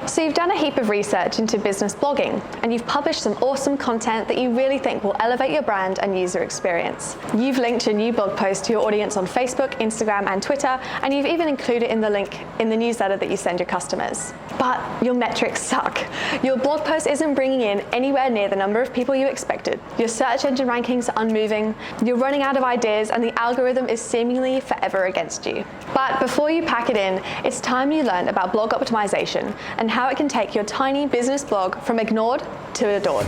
So you've done a heap of research into business blogging, and you've published some awesome content that you really think will elevate your brand and user experience. You've linked your new blog post to your audience on Facebook, Instagram, and Twitter, and you've even included in the link in the newsletter that you send your customers. But your metrics suck. Your blog post isn't bringing in anywhere near the number of people you expected. Your search engine rankings are unmoving, you're running out of ideas, and the algorithm is seemingly forever against you. But before you pack it in, it's time you learned about blog optimization and how it can take your tiny business blog from ignored to adored.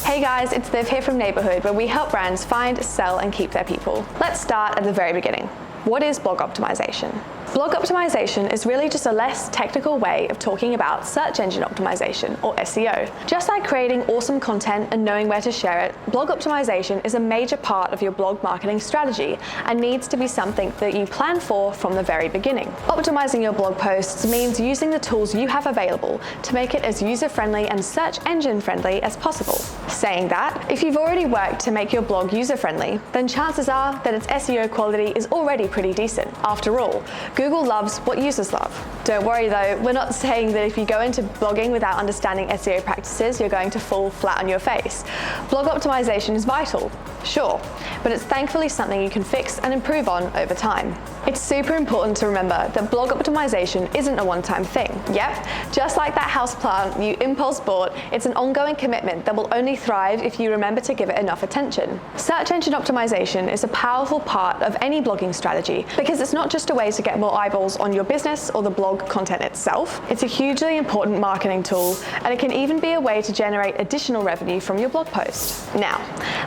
Hey guys, it's Viv here from Neighborhood, where we help brands find, sell, and keep their people. Let's start at the very beginning. What is blog optimization? Blog optimization is really just a less technical way of talking about search engine optimization, or SEO. Just like creating awesome content and knowing where to share it, blog optimization is a major part of your blog marketing strategy and needs to be something that you plan for from the very beginning. Optimizing your blog posts means using the tools you have available to make it as user-friendly and search engine-friendly as possible. Saying that, if you've already worked to make your blog user-friendly, then chances are that its SEO quality is already pretty decent. After all, Google loves what users love. Don't worry though, we're not saying that if you go into blogging without understanding SEO practices, you're going to fall flat on your face. Blog optimization is vital, sure, but it's thankfully something you can fix and improve on over time. It's super important to remember that blog optimization isn't a one-time thing. Yep, just like that houseplant you impulse bought, it's an ongoing commitment that will only thrive if you remember to give it enough attention. Search engine optimization is a powerful part of any blogging strategy because it's not just a way to get more eyeballs on your business or the blog content itself. It's a hugely important marketing tool, and it can even be a way to generate additional revenue from your blog post. Now,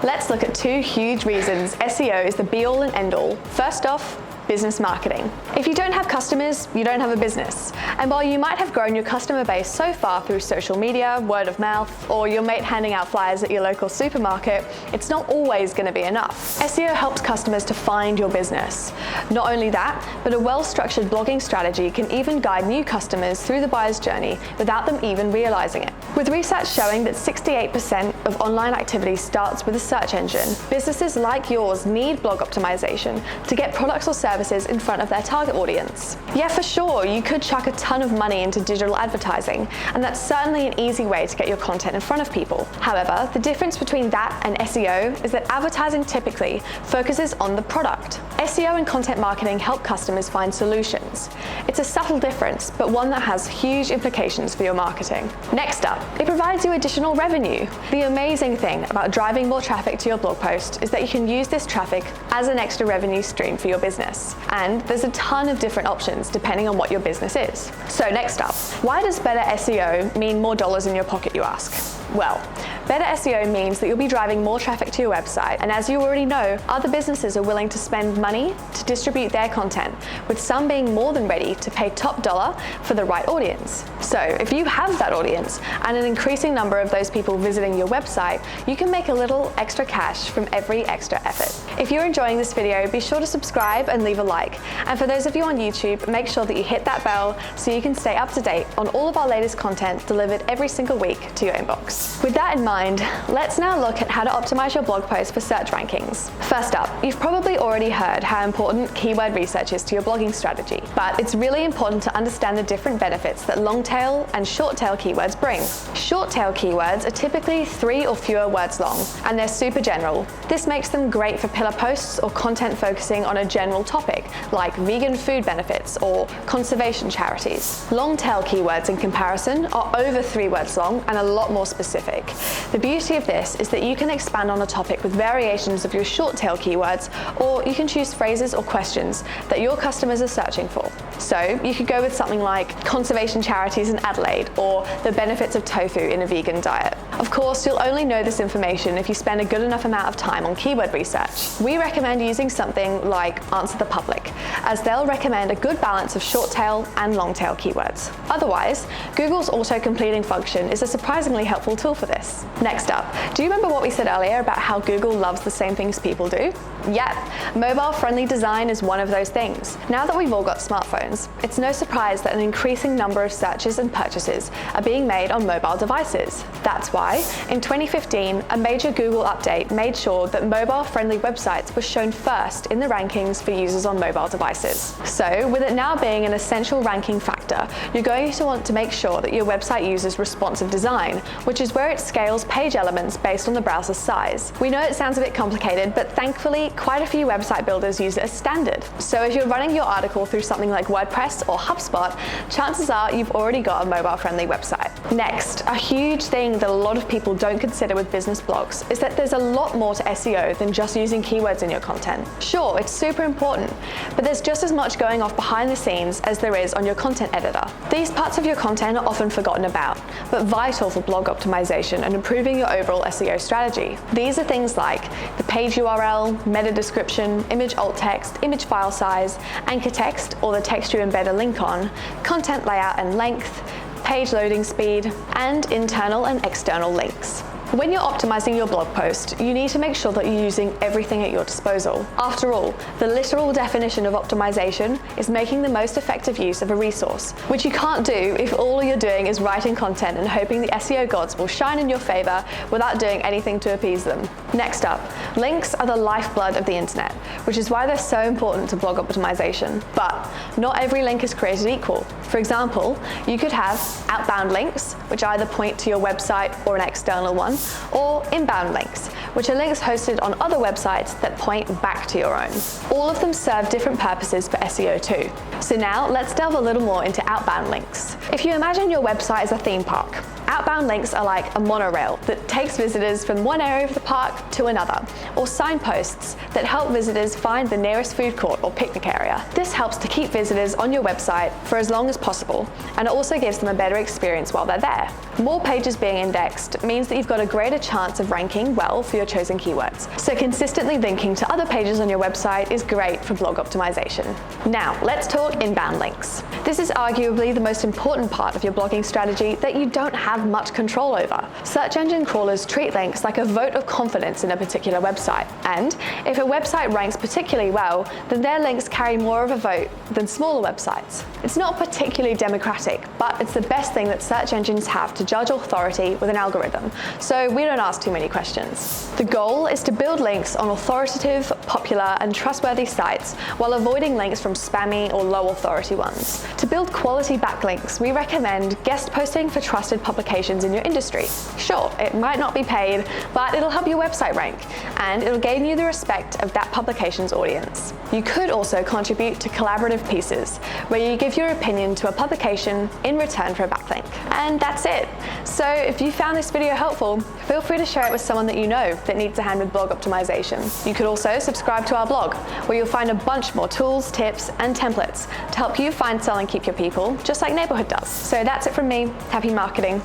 let's look at two huge reasons SEO is the be-all and end-all. First off, business marketing. If you don't have customers, you don't have a business. And while you might have grown your customer base so far through social media, word of mouth, or your mate handing out flyers at your local supermarket, it's not always going to be enough. SEO helps customers to find your business. Not only that, but a well-structured blogging strategy can even guide new customers through the buyer's journey without them even realizing it. With research showing that 68% of online activity starts with a search engine, businesses like yours need blog optimization to get products or services in front of their target audience. Yeah, for sure, you could chuck a ton of money into digital advertising, and that's certainly an easy way to get your content in front of people. However, the difference between that and SEO is that advertising typically focuses on the product. SEO and content marketing help customers find solutions. It's a subtle difference, but one that has huge implications for your marketing. Next up, it provides you additional revenue. The amazing thing about driving more traffic to your blog post is that you can use this traffic as an extra revenue stream for your business. And there's a ton of different options depending on what your business is. So next up, why does better SEO mean more dollars in your pocket, you ask? Well, better SEO means that you'll be driving more traffic to your website, and as you already know, other businesses are willing to spend money to distribute their content, with some being more than ready to pay top dollar for the right audience. So if you have that audience and an increasing number of those people visiting your website, you can make a little extra cash from every extra effort. If you're enjoying this video, be sure to subscribe and leave a like. And for those of you on YouTube, make sure that you hit that bell so you can stay up to date on all of our latest content delivered every single week to your inbox. With that in mind, let's now look at how to optimize your blog post for search rankings. First up, you've probably already heard how important keyword research is to your blogging strategy, but it's really important to understand the different benefits that long tail and short tail keywords bring. Short tail keywords are typically 3 or fewer words long, and they're super general. This makes them great for pillar posts or content focusing on a general topic, like vegan food benefits or conservation charities. Long tail keywords, in comparison, are over 3 words long and a lot more specific. The beauty of this is that you can expand on a topic with variations of your short tail keywords, or you can choose phrases or questions that your customers are searching for. So you could go with something like conservation charities in Adelaide, or the benefits of tofu in a vegan diet. Of course, you'll only know this information if you spend a good enough amount of time on keyword research. We recommend using something like Answer the Public, as they'll recommend a good balance of short tail and long tail keywords. Otherwise, Google's auto-completing function is a surprisingly helpful tool for this. Next up, do you remember what we said earlier about how Google loves the same things people do? Yep, mobile-friendly design is one of those things. Now that we've all got smartphones, it's no surprise that an increasing number of searches and purchases are being made on mobile devices. That's why, in 2015, a major Google update made sure that mobile-friendly websites were shown first in the rankings for users on mobile devices. So, with it now being an essential ranking factor, you're going to want to make sure that your website uses responsive design, which is where it scales page elements based on the browser's size. We know it sounds a bit complicated, but thankfully, quite a few website builders use it as standard. So if you're running your article through something like WordPress or HubSpot, chances are you've already got a mobile-friendly website. Next, a huge thing that a lot of people don't consider with business blogs is that there's a lot more to SEO than just using keywords in your content. Sure, it's super important, but there's just as much going off behind the scenes as there is on your content editor. These parts of your content are often forgotten about, but vital for blog optimization and improving your overall SEO strategy. These are things like the page URL, meta description, image alt text, image file size, anchor text or the text you embed a link on, content layout and length, page loading speed, and internal and external links. When you're optimizing your blog post, you need to make sure that you're using everything at your disposal. After all, the literal definition of optimization is making the most effective use of a resource, which you can't do if all you're doing is writing content and hoping the SEO gods will shine in your favor without doing anything to appease them. Next up, links are the lifeblood of the internet, which is why they're so important to blog optimization. But not every link is created equal. For example, you could have outbound links, which either point to your website or an external one, or inbound links, which are links hosted on other websites that point back to your own. All of them serve different purposes for SEO too. So now let's delve a little more into outbound links. If you imagine your website as a theme park, outbound links are like a monorail that takes visitors from one area of the park to another, or signposts that help visitors find the nearest food court or picnic area. This helps to keep visitors on your website for as long as possible, and it also gives them a better experience while they're there. More pages being indexed means that you've got a greater chance of ranking well for your chosen keywords. So consistently linking to other pages on your website is great for blog optimization. Now, let's talk inbound links. This is arguably the most important part of your blogging strategy that you don't have much control over. Search engine crawlers treat links like a vote of confidence in a particular website. And if a website ranks particularly well, then their links carry more of a vote than smaller websites. It's not particularly democratic, but it's the best thing that search engines have to judge authority with an algorithm, so we don't ask too many questions. The goal is to build links on authoritative, popular, and trustworthy sites while avoiding links from spammy or low authority ones. To build quality backlinks, we recommend guest posting for trusted publications in your industry. Sure, it might not be paid, but it'll help your website rank, and it'll gain you the respect of that publication's audience. You could also contribute to collaborative pieces, where you give your opinion to a publication in return for a backlink. And that's it. So if you found this video helpful, feel free to share it with someone that you know that needs a hand with blog optimization. You could also subscribe to our blog, where you'll find a bunch more tools, tips, and templates to help you find, sell, and keep your people, just like Neighborhood does. So that's it from me. Happy marketing.